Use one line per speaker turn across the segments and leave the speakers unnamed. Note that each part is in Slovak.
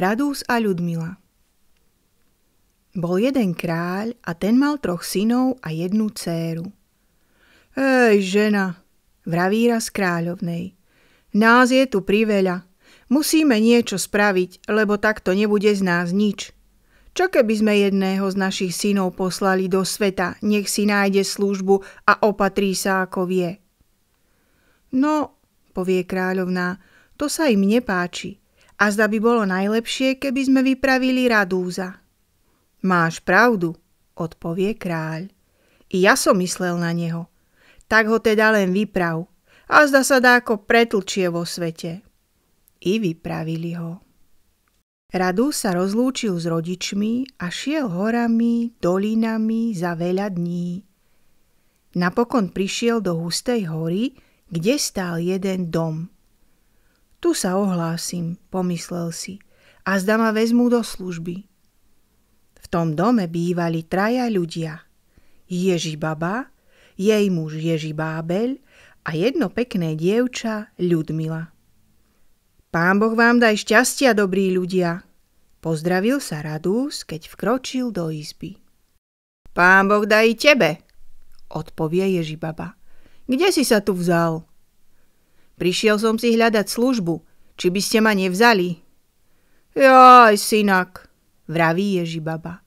Radús a Ľudmila. Bol jeden kráľ a ten mal 3 synov a 1 dcéru. Hej, žena, vraví raz kráľovnej, nás je tu priveľa. Musíme niečo spraviť, lebo takto nebude z nás nič. Čo keby sme jedného z našich synov poslali do sveta, nech si nájde službu a opatrí sa ako vie? No, povie kráľovná, to sa im nepáči. A zda by bolo najlepšie, keby sme vypravili Radúza. Máš pravdu, odpovie kráľ. I ja som myslel na neho. Tak ho teda len vyprav. A zda sa dá ako pretlčie vo svete. I vypravili ho. Radúz sa rozlúčil s rodičmi a šiel horami, dolinami za veľa dní. Napokon prišiel do hustej hory, kde stál jeden dom. Tu sa ohlásim, pomyslel si, a zda ma vezmú do služby. V tom dome bývali 3 ľudia. Ježibaba, jej muž Ježibábel a 1 pekné dievča Ľudmila. Pán Boh vám daj šťastia, dobrí ľudia, pozdravil sa Radúz, keď vkročil do izby. Pán Boh daj i tebe, odpovie Ježibaba. Kde si sa tu vzal? Prišiel som si hľadať službu, či by ste ma nevzali? Jaj, synak, vraví Ježibaba.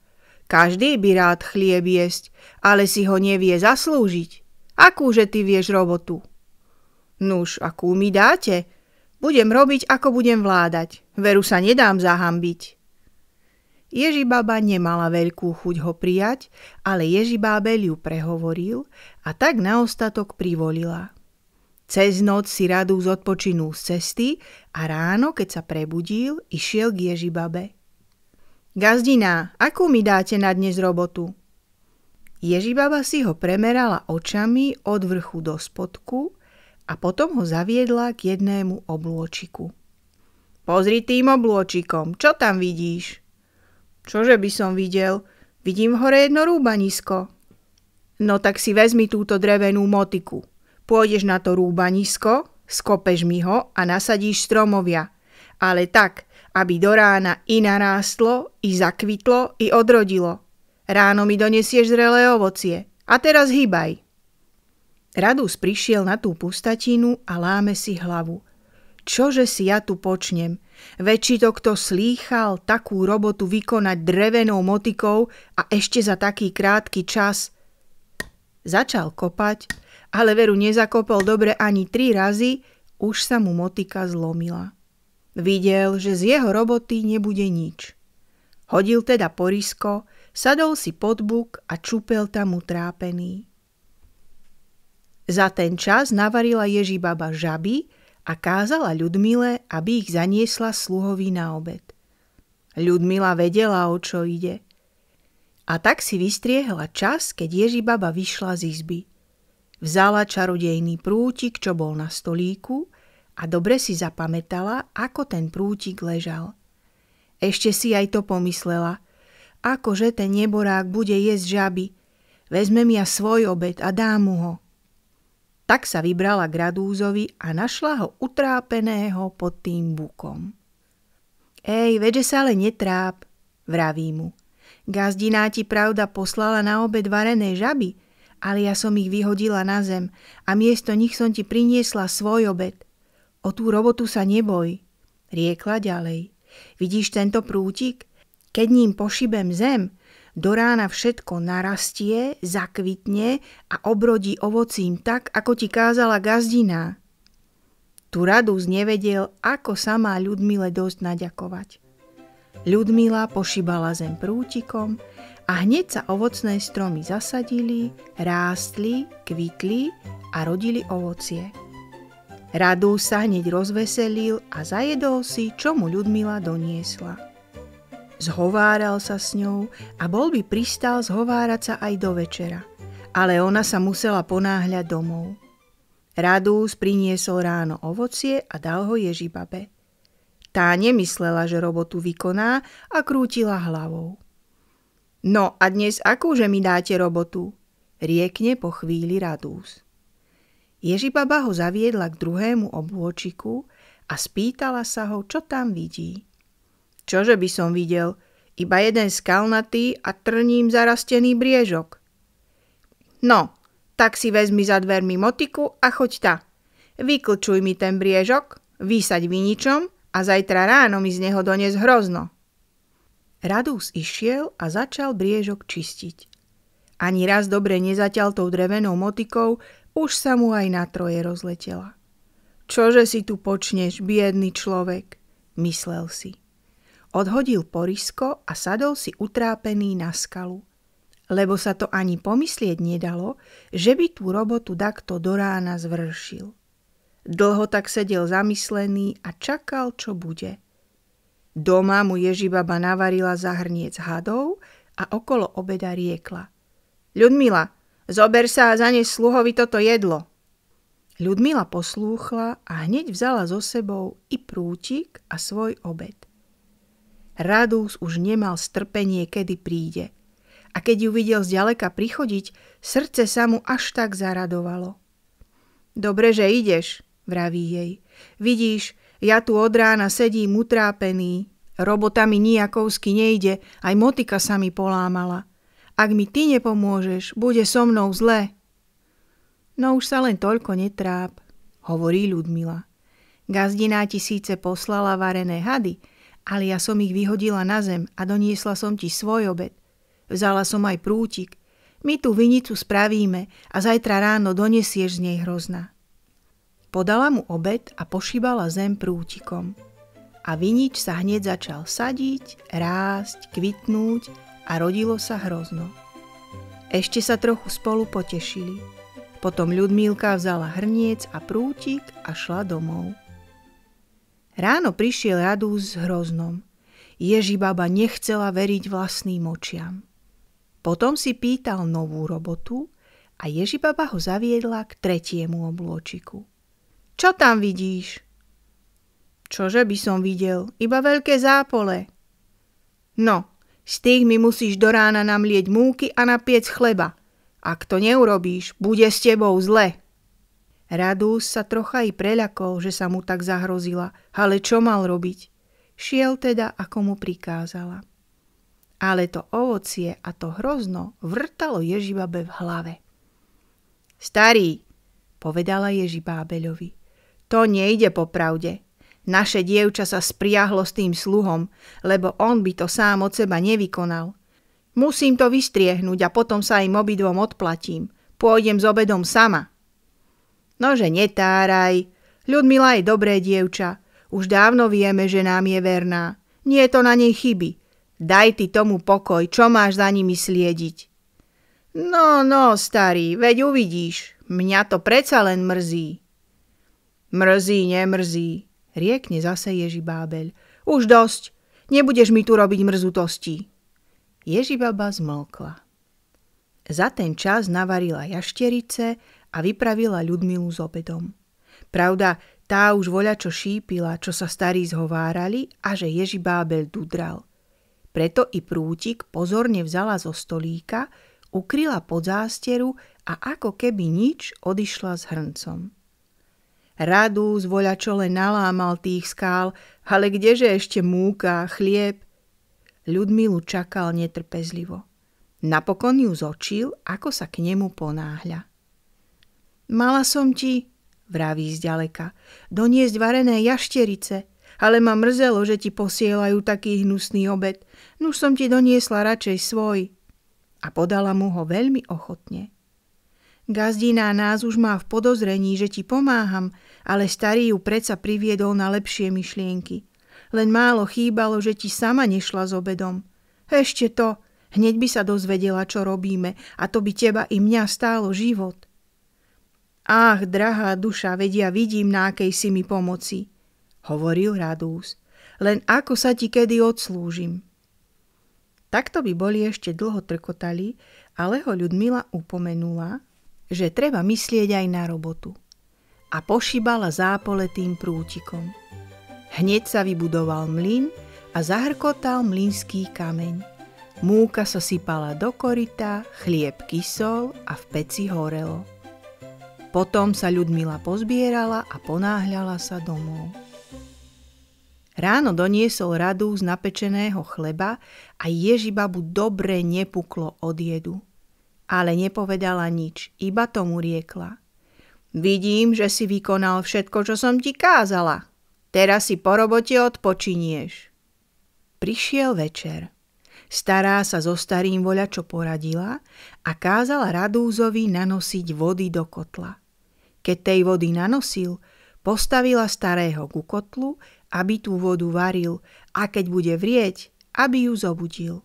Každý by rád chlieb jesť, ale si ho nevie zaslúžiť. Akúže ty vieš robotu? Nuž, akú mi dáte? Budem robiť, ako budem vládať. Veru sa nedám zahambiť. Ježibaba nemala veľkú chuť ho prijať, ale Ježibábel ju prehovoril a tak na ostatok privolila. Cez noc si Radúz odpočinul z cesty a ráno, keď sa prebudil, išiel k Ježibabe. Gazdina, akú mi dáte na dnes robotu? Ježibaba si ho premerala očami od vrchu do spodku a potom ho zaviedla k jednému oblôčiku. Pozri tým oblôčikom, čo tam vidíš? Čože by som videl? Vidím hore jedno rúbanisko. No tak si vezmi túto drevenú motiku. Pôjdeš na to rúbanisko, skopeš mi ho a nasadíš stromovia. Ale tak, aby do rána i narástlo, i zakvitlo, i odrodilo. Ráno mi donesieš zrelé ovocie. A teraz hýbaj. Radúz prišiel na tú pustatinu a láme si hlavu. Čože si ja tu počnem? Veď či to kto slýchal takú robotu vykonať drevenou motikou a ešte za taký krátky čas? Začal kopať, ale veru nezakopol dobre ani 3 razy, už sa mu motika zlomila. Videl, že z jeho roboty nebude nič. Hodil teda porisko, sadol si pod buk a čupel tam utrápený. Za ten čas navarila Ježibaba žaby a kázala Ľudmile, aby ich zaniesla sluhovi na obed. Ľudmila vedela, o čo ide. A tak si vystriehla čas, keď Ježibaba vyšla z izby. Vzala čarodejný prútik, čo bol na stolíku, a dobre si zapamätala, ako ten prútik ležal. Ešte si aj to pomyslela, akože ten neborák bude jesť žaby. Vezmem ja svoj obed a dám mu ho. Tak sa vybrala k Radúzovi a našla ho utrápeného pod tým bukom. Ej, veďže sa ale netráp, vraví mu. Gazdina ti pravda poslala na obed varené žaby, ale ja som ich vyhodila na zem a miesto nich som ti priniesla svoj obed. O tú robotu sa neboj, riekla ďalej. Vidíš tento prútik? Keď ním pošibem zem, do rána všetko narastie, zakvitne a obrodí ovocím tak, ako ti kázala gazdina. Tu Radúz nevedel, ako sa má Ľudmile dosť naďakovať. Ľudmila pošibala zem prútikom a hneď sa ovocné stromy zasadili, rástli, kvitli a rodili ovocie. Radúz sa hneď rozveselil a zajedol si, čo mu Ľudmila doniesla. Zhováral sa s ňou a bol by pristal zhovárať sa aj do večera, ale ona sa musela ponáhľať domov. Radúz priniesol ráno ovocie a dal ho Ježibabe. Tá nemyslela, že robotu vykoná a krútila hlavou. No a dnes akúže mi dáte robotu? Riekne po chvíli Radúz. Ježibaba ho zaviedla k druhému obôčiku a spýtala sa ho, čo tam vidí. Čože by som videl? Iba jeden skalnatý a trním zarastený briežok. No, tak si vezmi za dvermi motiku a choď ta. Vyklčuj mi ten briežok, vysaď viničom a zajtra ráno mi z neho donies hrozno. Radus išiel a začal briežok čistiť. Ani raz dobre nezaťal tou drevenou motikou, už sa mu aj na troje rozletela. Čože si tu počneš, biedný človek, myslel si. Odhodil porisko a sadol si utrápený na skalu. Lebo sa to ani pomyslieť nedalo, že by tú robotu takto do rána zvršil. Dlho tak sedel zamyslený a čakal, čo bude. Doma mu Ježibaba navarila za hrniec hadov a okolo obeda riekla. Ľudmila, zober sa a zanes sluhovi toto jedlo. Ľudmila poslúchla a hneď vzala so sebou i prútik a svoj obed. Radus už nemal strpenie, kedy príde. A keď ju videl zďaleka prichodiť, srdce sa mu až tak zaradovalo. Dobre, že ideš, vraví jej. Vidíš, ja tu od rána sedím utrápený. Robota mi nijakovsky nejde, aj motika sa mi polámala. Ak mi ty nepomôžeš, bude so mnou zle. No už sa len toľko netráp, hovorí Ľudmila. Gazdina ti síce poslala varené hady, ale ja som ich vyhodila na zem a doniesla som ti svoj obed. Vzala som aj prútik. My tú vinicu spravíme a zajtra ráno donesieš z nej hrozna. Podala mu obed a pošibala zem prútikom. A vinič sa hneď začal sadiť, rásť, kvitnúť a rodilo sa hrozno. Ešte sa trochu spolu potešili. Potom Ľudmílka vzala hrniec a prútik a šla domov. Ráno prišiel Radus s hroznom. Ježibaba nechcela veriť vlastným očiam. Potom si pýtal novú robotu a Ježibaba ho zaviedla k tretiemu oblôčiku. Čo tam vidíš? Čože by som videl? Iba veľké zápole. No, z tých mi musíš do rána namlieť múky a napiec chleba. Ak to neurobíš, bude s tebou zle. Radus sa trocha i preľakol, že sa mu tak zahrozila, ale čo mal robiť? Šiel teda, ako mu prikázala. Ale to ovocie a to hrozno vrtalo Ježibabe v hlave. Starý, povedala Ježibábeľovi, to nejde po pravde. Naše dievča sa spriahlo s tým sluhom, lebo on by to sám od seba nevykonal. Musím to vystriehnúť a potom sa im obidvom odplatím. Pôjdem s obedom sama. Nože netáraj, Ľudmila je dobré dievča. Už dávno vieme, že nám je verná. Nie je to na nej chyby. Daj ty tomu pokoj, čo máš za nimi sliediť? No, starý, veď uvidíš. Mňa to predsa len mrzí. Mrzí, nemrzí, riekne zase Ježibábeľ. Už dosť, nebudeš mi tu robiť mrzutosti. Ježibaba zmlkla. Za ten čas navarila jašterice a vypravila Ľudmilu s obedom. Pravda, tá už voľačo šípila, čo sa starí zhovárali a že Ježibábeľ dudral. Preto i prútik pozorne vzala zo stolíka, ukryla pod zásteru a ako keby nič odišla s hrncom. Radus voľačo len nalámal tých skál, ale kdeže ešte múka, chlieb? Ľudmilu čakal netrpezlivo. Napokon ju zočil, ako sa k nemu ponáhľa. Mala som ti, vraví zďaleka, doniesť varené jašterice, ale ma mrzelo, že ti posielajú taký hnusný obed. Nuž som ti doniesla radšej svoj. A podala mu ho veľmi ochotne. Gazdina nás už má v podozrení, že ti pomáham, ale starý ju predsa priviedol na lepšie myšlienky. Len málo chýbalo, že ti sama nešla s obedom. Ešte to, hneď by sa dozvedela, čo robíme, a to by teba i mňa stálo život. Ach, drahá duša, veď ja vidím, na akej si mi pomoci, hovoril Radus. Len ako sa ti kedy odslúžim. Takto by boli ešte dlho trkotali, ale ho Ľudmila upomenula, že treba myslieť aj na robotu. A pošibala zápole tým prútikom. Hneď sa vybudoval mlyn a zahrkotal mlynský kameň. Múka sa sypala do koryta, chlieb kysol a v peci horelo. Potom sa Ľudmila pozbierala a ponáhľala sa domov. Ráno doniesol Radu z napečeného chleba a Ježibabu dobre nepuklo od jedu. Ale nepovedala nič, iba tomu riekla. Vidím, že si vykonal všetko, čo som ti kázala. Teraz si po robote odpočinieš. Prišiel večer. Stará sa so starým voľačo poradila a kázala Radúzovi nanosiť vody do kotla. Keď tej vody nanosil, postavila starého ku kotlu, aby tú vodu varil a keď bude vrieť, aby ju zobudil.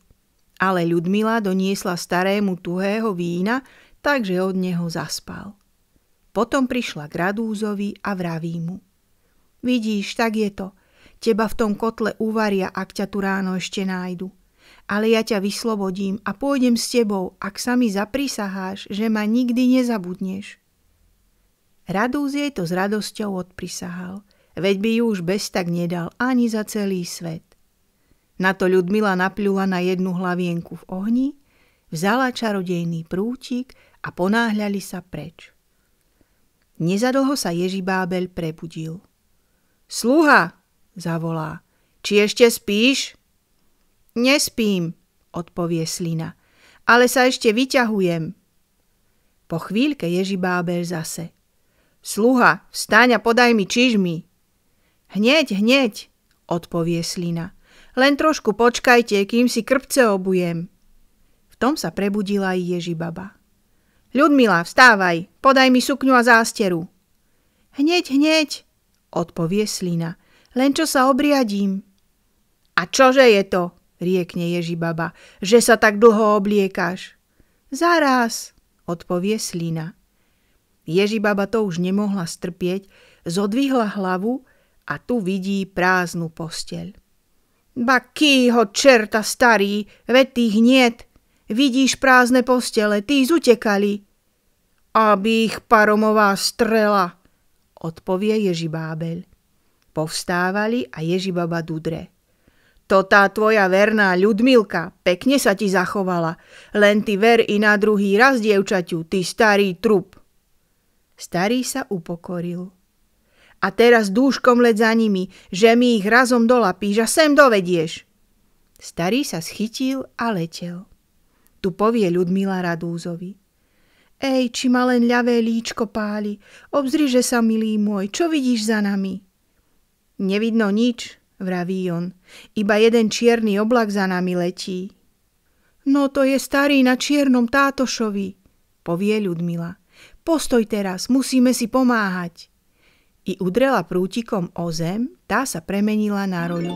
Ale Ľudmila doniesla starému tuhého vína, takže od neho zaspal. Potom prišla k Radúzovi a vraví mu. Vidíš, tak je to. Teba v tom kotle uvaria, ak ťa tu ráno ešte nájdu. Ale ja ťa vyslobodím a pôjdem s tebou, ak sa mi zaprisaháš, že ma nikdy nezabudneš. Radúz jej to s radosťou odprisahal, veď by ju už bez tak nedal ani za celý svet. Na to Ľudmila napľula na jednu hlavienku v ohni, vzala čarodejný prútik a ponáhľali sa preč. Nezadlho sa Ježibábel prebudil. Sluha, zavolá, či ešte spíš? Nespím, odpovie slina, ale sa ešte vyťahujem. Po chvíľke Ježibábel zase. Sluha, vstaň a podaj mi čižmy. Hneď, odpovie slina. Len trošku počkajte, kým si krpce obujem. V tom sa prebudila i Ježibaba. Ľudmila, vstávaj, podaj mi sukňu a zásteru. Hneď, odpovie slina, len čo sa obriadím. A čože je to, riekne Ježibaba, že sa tak dlho obliekáš? Zaraz, odpovie slina. Ježibaba to už nemohla strpieť, zodvihla hlavu a tu vidí prázdnu posteľ. Bakýho čerta starý, veď tých niet. Vidíš prázdne postele, tí zutekali. Aby ich paromová strela, odpovie Ježibábel. Povstávali a Ježibaba dudre. To tá tvoja verná Ľudmilka, pekne sa ti zachovala, len ty ver i na druhý raz, dievčaťu, ty starý trup. Starý sa upokoril. A teraz dúškom let za nimi, že mi ich razom dolapíš a sem dovedieš. Starý sa schytil a letel. Tu povie Ľudmila Radúzovi. Ej, či ma len ľavé líčko páli, obzriže sa, milý môj, čo vidíš za nami? Nevidno nič, vraví on, iba jeden čierny oblak za nami letí. No to je starý na čiernom tátošovi, povie Ľudmila. Postoj teraz, musíme si pomáhať. I udrela prútikom o zem, tá sa premenila na roľu.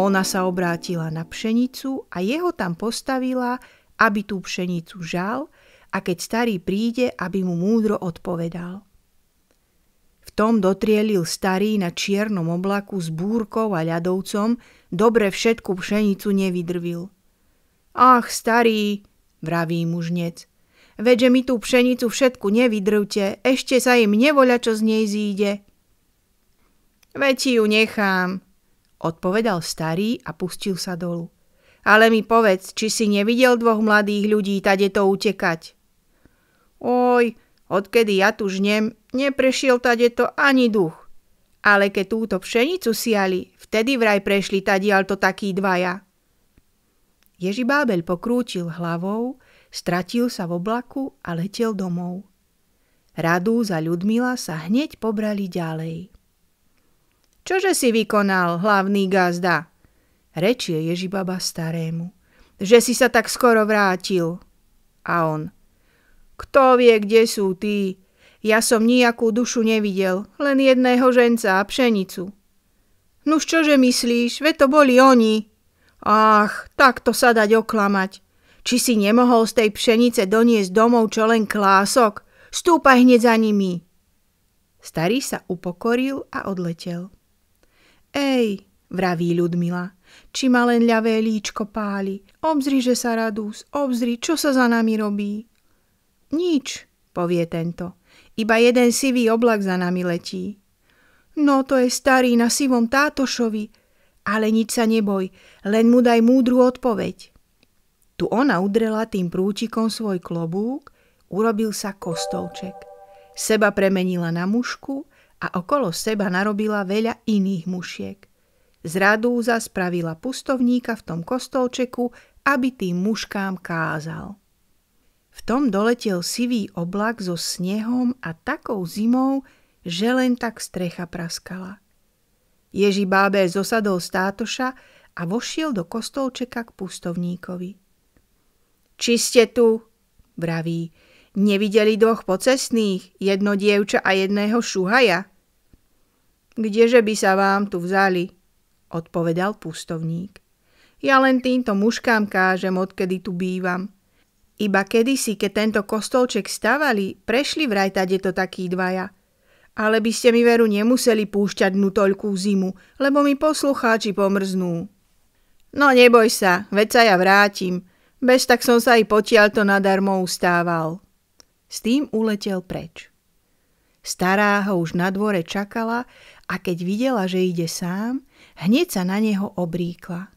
Ona sa obrátila na pšenicu a jeho tam postavila, aby tú pšenicu žal a keď starý príde, aby mu múdro odpovedal. V tom dotrielil starý na čiernom oblaku s búrkou a ľadovcom, dobre všetku pšenicu nevydrvil. Ach, starý, vraví mu žnec, veďže mi tú pšenicu všetku nevydrvte, ešte sa im nevoľa, čo z nej zíde. Veď ti ju nechám, odpovedal starý a pustil sa dolu. Ale mi povedz, či si nevidel dvoch mladých ľudí tadeto utekať. Oj, odkedy ja tu žnem, neprešiel tadeto ani duch. Ale keď túto pšenicu siali, vtedy vraj prešli tadiaľto takí dvaja. Ježibábel pokrútil hlavou, stratil sa v oblaku a letel domov. Radúz a Ľudmila sa hneď pobrali ďalej. Čože si vykonal, hlavný gazda? Rečie Ježibaba starému. Že si sa tak skoro vrátil. A on. Kto vie, kde sú tí? Ja som nijakú dušu nevidel, len jedného ženca a pšenicu. Nuž čože myslíš, veď to boli oni. Ach, takto sa dať oklamať. Či si nemohol z tej pšenice doniesť domov čo len klások? Stúpaj hneď za nimi. Starý sa upokoril a odletel. Ej, vraví Ľudmila, či ma len ľavé líčko páli. Obzriže sa, Radúz, obzri, čo sa za nami robí. Nič, povie tento, iba jeden sivý oblak za nami letí. No to je starý na sivom tátošovi, ale nič sa neboj, len mu daj múdru odpoveď. Tu ona udrela tým prútikom svoj klobúk, urobil sa kostolček. Seba premenila na mušku a okolo seba narobila veľa iných mušiek. Z Radúza spravila pustovníka v tom kostolčeku, aby tým mužkám kázal. V tom doletel sivý oblak so snehom a takou zimou, že len tak strecha praskala. Ježibábel zosadol z tátoša a vošiel do kostolčeka k pustovníkovi. Či ste tu, vraví, nevideli dvoch pocestných, jedno dievča a jedného šuhaja? Kdeže by sa vám tu vzali, odpovedal pustovník. Ja len týmto mužkám kážem, odkedy tu bývam. Iba kedysi, keď tento kostolček stavali, prešli vraj tadeto takí dvaja. Ale by ste mi veru nemuseli púšťať dnu toľkú zimu, lebo mi poslucháči pomrznú. No neboj sa, veď sa ja vrátim. Bez tak som sa i potiaľto nadarmo ustával. S tým uletel preč. Stará ho už na dvore čakala a keď videla, že ide sám, hneď sa na neho obríkla.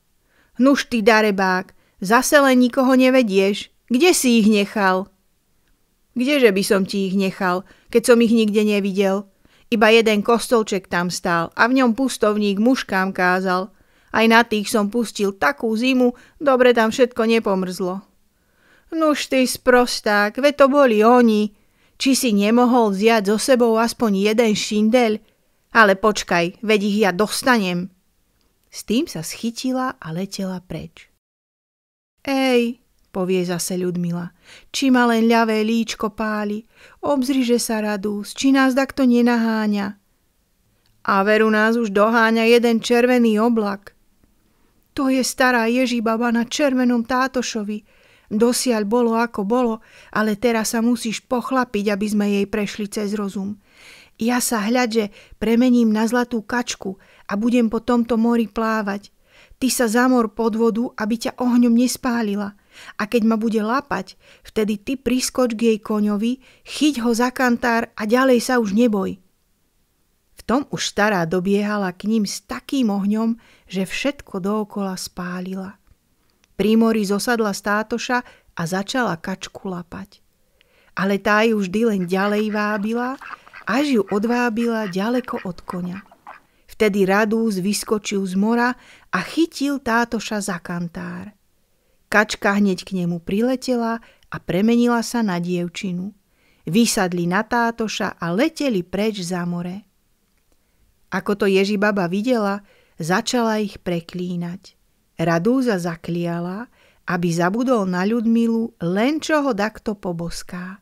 Nuž ty darebák, zase len nikoho nevedieš, kde si ich nechal? Kdeže by som ti ich nechal, keď som ich nikde nevidel? Iba jeden kostolček tam stál a v ňom pustovník mužkám kázal. Aj na tých som pustil takú zimu, dobre tam všetko nepomrzlo. Nuž ty sprosták, veď to boli oni. Či si nemohol vziať so sebou aspoň jeden šindeľ? Ale počkaj, veď ich ja dostanem. S tým sa schytila a letela preč. Ej, povie zase Ľudmila, či ma len ľavé líčko páli, obzriže sa Radúz, či nás takto nenaháňa. A veru nás už doháňa jeden červený oblak. To je stará Ježibaba na červenom tátošovi. Dosiaľ bolo ako bolo, ale teraz sa musíš pochlapiť, aby sme jej prešli cez rozum. Ja sa hľadže premením na zlatú kačku a budem po tomto mori plávať. Ty sa zamor pod vodu, aby ťa ohňom nespálila. A keď ma bude lapať, vtedy ty priskoč k jej koňovi, chyť ho za kantár a ďalej sa už neboj. V tom už stará dobiehala k ním s takým ohňom, že všetko dookola spálila. Pri mori zosadla z tátoša a začala kačku lapať. Ale tá ju vždy len ďalej vábila, až ju odvábila ďaleko od koňa. Vtedy Radúz vyskočil z mora a chytil tátoša za kantár. Kačka hneď k nemu priletela a premenila sa na dievčinu. Vysadli na tátoša a leteli preč za more. Ako to Ježibaba videla, začala ich preklínať. Radúza zakliala, aby zabudol na Ľudmilu, len čo ho takto poboská.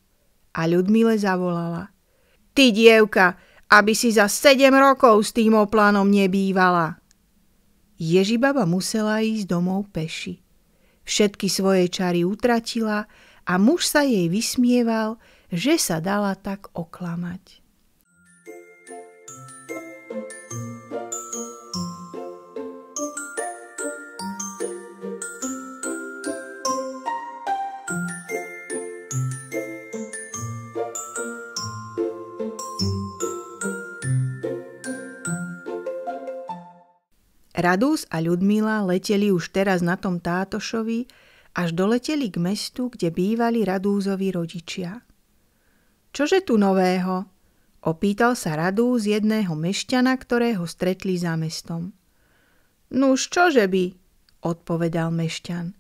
A Ľudmile zavolala. Ty dievka, aby si za 7 rokov s tým oplánom nebývala. Ježibaba musela ísť domov peši. Všetky svoje čary utratila a muž sa jej vysmieval, že sa dala tak oklamať. Radúz a Ľudmila leteli už teraz na tom tátošovi, až doleteli k mestu, kde bývali Radúzovi rodičia. Čože tu nového? Opýtal sa Radúz jedného mešťana, ktorého stretli za mestom. Nuž čože by? Odpovedal mešťan.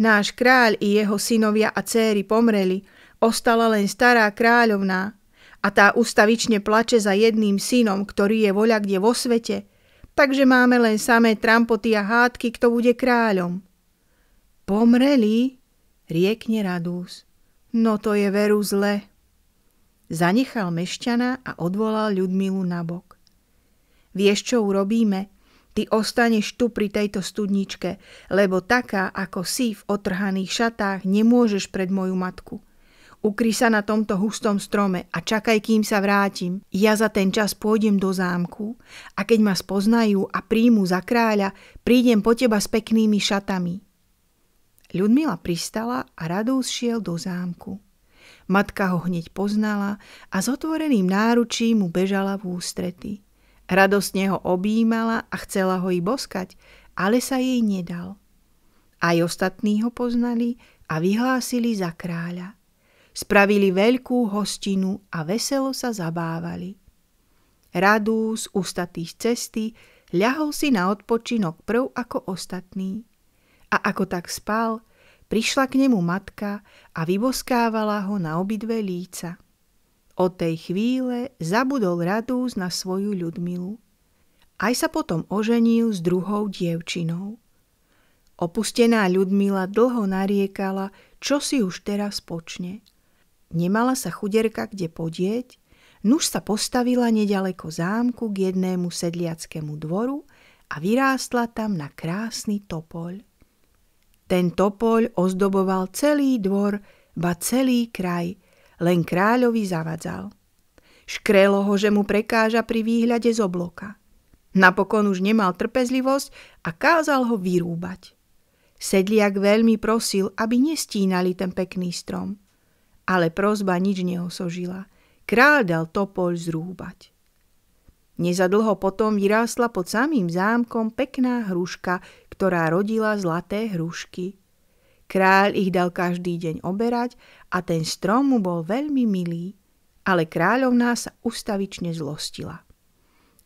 Náš kráľ i jeho synovia a céry pomreli, ostala len stará kráľovná a tá ustavične plače za jedným synom, ktorý je voľakde vo svete, takže máme len samé trampoty a hádky, kto bude kráľom. Pomreli? Riekne Radúz. No to je veru zle. Zanechal mešťana a odvolal Ľudmilu nabok. Vieš, čo urobíme? Ty ostaneš tu pri tejto studničke, lebo taká, ako si v otrhaných šatách, nemôžeš pred moju matku. Ukry sa na tomto hustom strome a čakaj, kým sa vrátim. Ja za ten čas pôjdem do zámku a keď ma spoznajú a príjmu za kráľa, prídem po teba s peknými šatami. Ľudmila pristala a Radúz šiel do zámku. Matka ho hneď poznala a s otvoreným náručím mu bežala v ústrety. Radostne ho objímala a chcela ho i boskať, ale sa jej nedal. Aj ostatní ho poznali a vyhlásili za kráľa. Spravili veľkú hostinu a veselo sa zabávali. Radúz, ustatý z cesty, ľahol si na odpočinok prv ako ostatný. A ako tak spal, prišla k nemu matka a vyboskávala ho na obidve líca. Od tej chvíle zabudol Radúz na svoju Ľudmilu. Aj sa potom oženil s druhou dievčinou. Opustená Ľudmila dlho nariekala, čo si už teraz počne. Nemala sa chuderka kde podieť, nuž sa postavila neďaleko zámku k jednému sedliackému dvoru a vyrástla tam na krásny topoľ. Ten topoľ ozdoboval celý dvor, ba celý kraj, len kráľovi zavadzal. Škrelo ho, že mu prekáža pri výhľade z obloka. Napokon už nemal trpezlivosť a kázal ho vyrúbať. Sedliak veľmi prosil, aby nestínali ten pekný strom. Ale prosba nič neosožila. Kráľ dal topoľ zrúbať. Nezadlho potom vyrástla pod samým zámkom pekná hruška, ktorá rodila zlaté hrušky. Kráľ ich dal každý deň oberať a ten strom mu bol veľmi milý, ale kráľovná sa ustavične zlostila.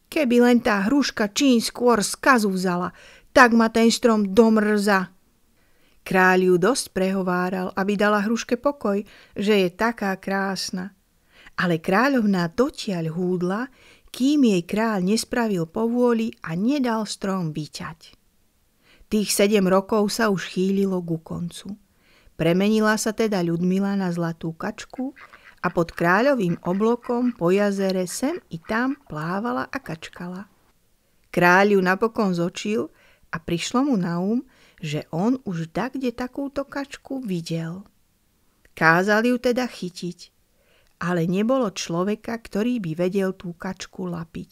Keby len tá hruška čím skôr skazu vzala, tak ma ten strom domrza. Kráľ ju dosť prehováral, aby dala hruške pokoj, že je taká krásna. Ale kráľovná dotiaľ húdla, kým jej kráľ nespravil povôli a nedal strom vyťať. Tých 7 rokov sa už chýlilo ku koncu. Premenila sa teda Ľudmila na zlatú kačku a pod kráľovým oblokom po jazere sem i tam plávala a kačkala. Kráľ ju napokon zočil a prišlo mu na že on už dakde takúto kačku videl. Kázal ju teda chytiť, ale nebolo človeka, ktorý by vedel tú kačku lapiť.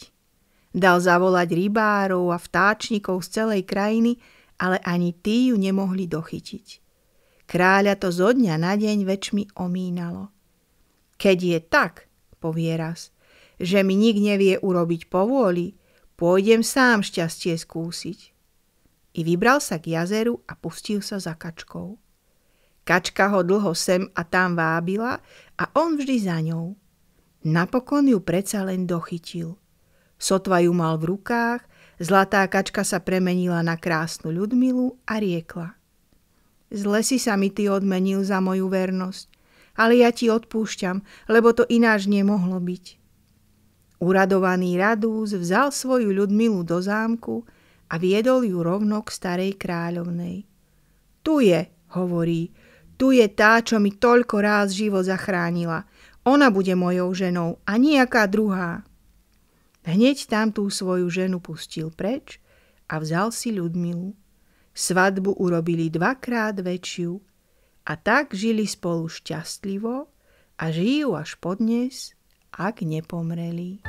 Dal zavolať rybárov a vtáčnikov z celej krajiny, ale ani tí ju nemohli dochytiť. Kráľa to zo dňa na deň väčšmi omínalo. Keď je tak, povie raz, že mi nik nevie urobiť povôli, pôjdem sám šťastie skúsiť. I vybral sa k jazeru a pustil sa za kačkou. Kačka ho dlho sem a tam vábila a on vždy za ňou. Napokon ju predsa len dochytil. Sotva ju mal v rukách, zlatá kačka sa premenila na krásnu Ľudmilu a riekla: Zle si sa mi ty odmenil za moju vernosť, ale ja ti odpúšťam, lebo to ináč nemohlo byť. Uradovaný Radúz vzal svoju Ľudmilu do zámku a viedol ju rovno k starej kráľovnej. Tu je, hovorí, tu je tá, čo mi toľko ráz život zachránila. Ona bude mojou ženou a nejaká druhá. Hneď tam tú svoju ženu pustil preč a vzal si Ľudmilu. Svadbu urobili 2-krát väčšiu a tak žili spolu šťastlivo a žijú až podnes, ak nepomreli.